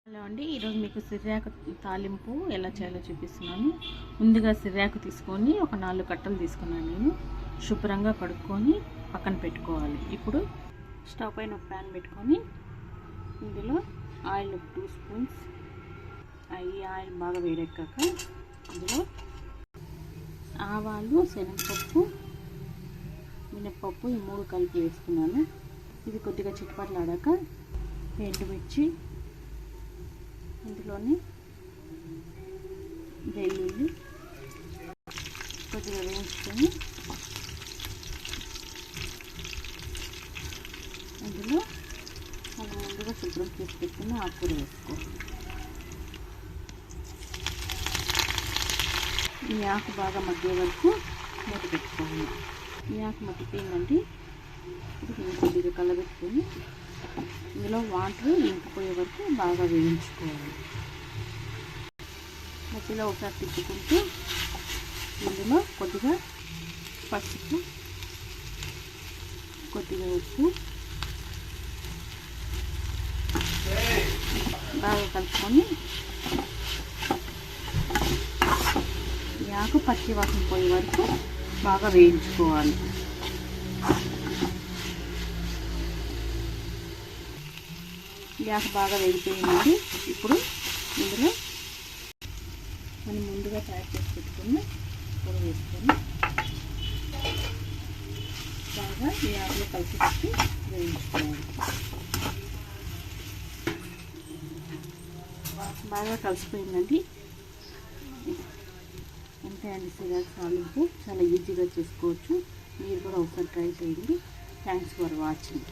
Hello అండి, ఈరోజు మీకు సిర్రాకు తాలింపు ఎలా చేయాలో చూపిస్తున్నాను. ముందుగా సిర్రాకు తీసుకొని ఒక 4 కట్టలు తీసుకున్నాను. నేను శుభ్రంగా కడుక్కొని పక్కన పెట్టుకోవాలి. ఇప్పుడు స్టవ్ పైన ఒక ప్యాన్ పెట్టుకొని ఇందులో ఆయిల్ 2 స్పూన్స్. ఈ ఆయిల్ బాగా వేడెక్కాక ఇందులో ఆవాలు, శనగపప్పు, మినప్పప్పు ఈ 3 కలిపి వేసుకున్నాను. ఇది కొద్దిగా చిటపటలాడాక ఎండుమిర్చి, ఇందులోని వెల్లుల్లి కొద్దిగా వేయించుకొని అందులో మనం ముందుగా శుభ్రం చేసి పెట్టుకున్న ఆకుకూర వేసుకోవాలి. ఈ ఆకు బాగా మగ్గే వరకు మూత పెట్టుకోవాలి. ఈ ఆకు మగ్గిపోయిందండి. ఇప్పుడు నేను కొద్దిగా కలబెట్టుకొని ఇందులో వాటర్ ఇంకిపోయే వరకు బాగా వేయించుకోవాలి. మధ్యలో ఒకసారి తిప్పుకుంటూ ఇందులో కొద్దిగా పసుపు, కొద్దిగా ఉప్పు బాగా కలుపుకొని ఈ ఆకు పచ్చి వాసన పోయే వరకు బాగా వేయించుకోవాలి. ఈ ఆకు బాగా వేగిపోయిందండి. ఇప్పుడు ఇందులో మనం ముందుగా తయారు చేసి పెట్టుకుని కూర వేసుకొని బాగా ఈ ఆకులో కలిసి పెట్టి వేయించుకోవాలి. బాగా కలిసిపోయిందండి. అంతే అండి, సిర్రాకు తాలింపు చాలా ఈజీగా చేసుకోవచ్చు. మీరు కూడా ఒకసారి ట్రై చేయండి. Thanks for watching.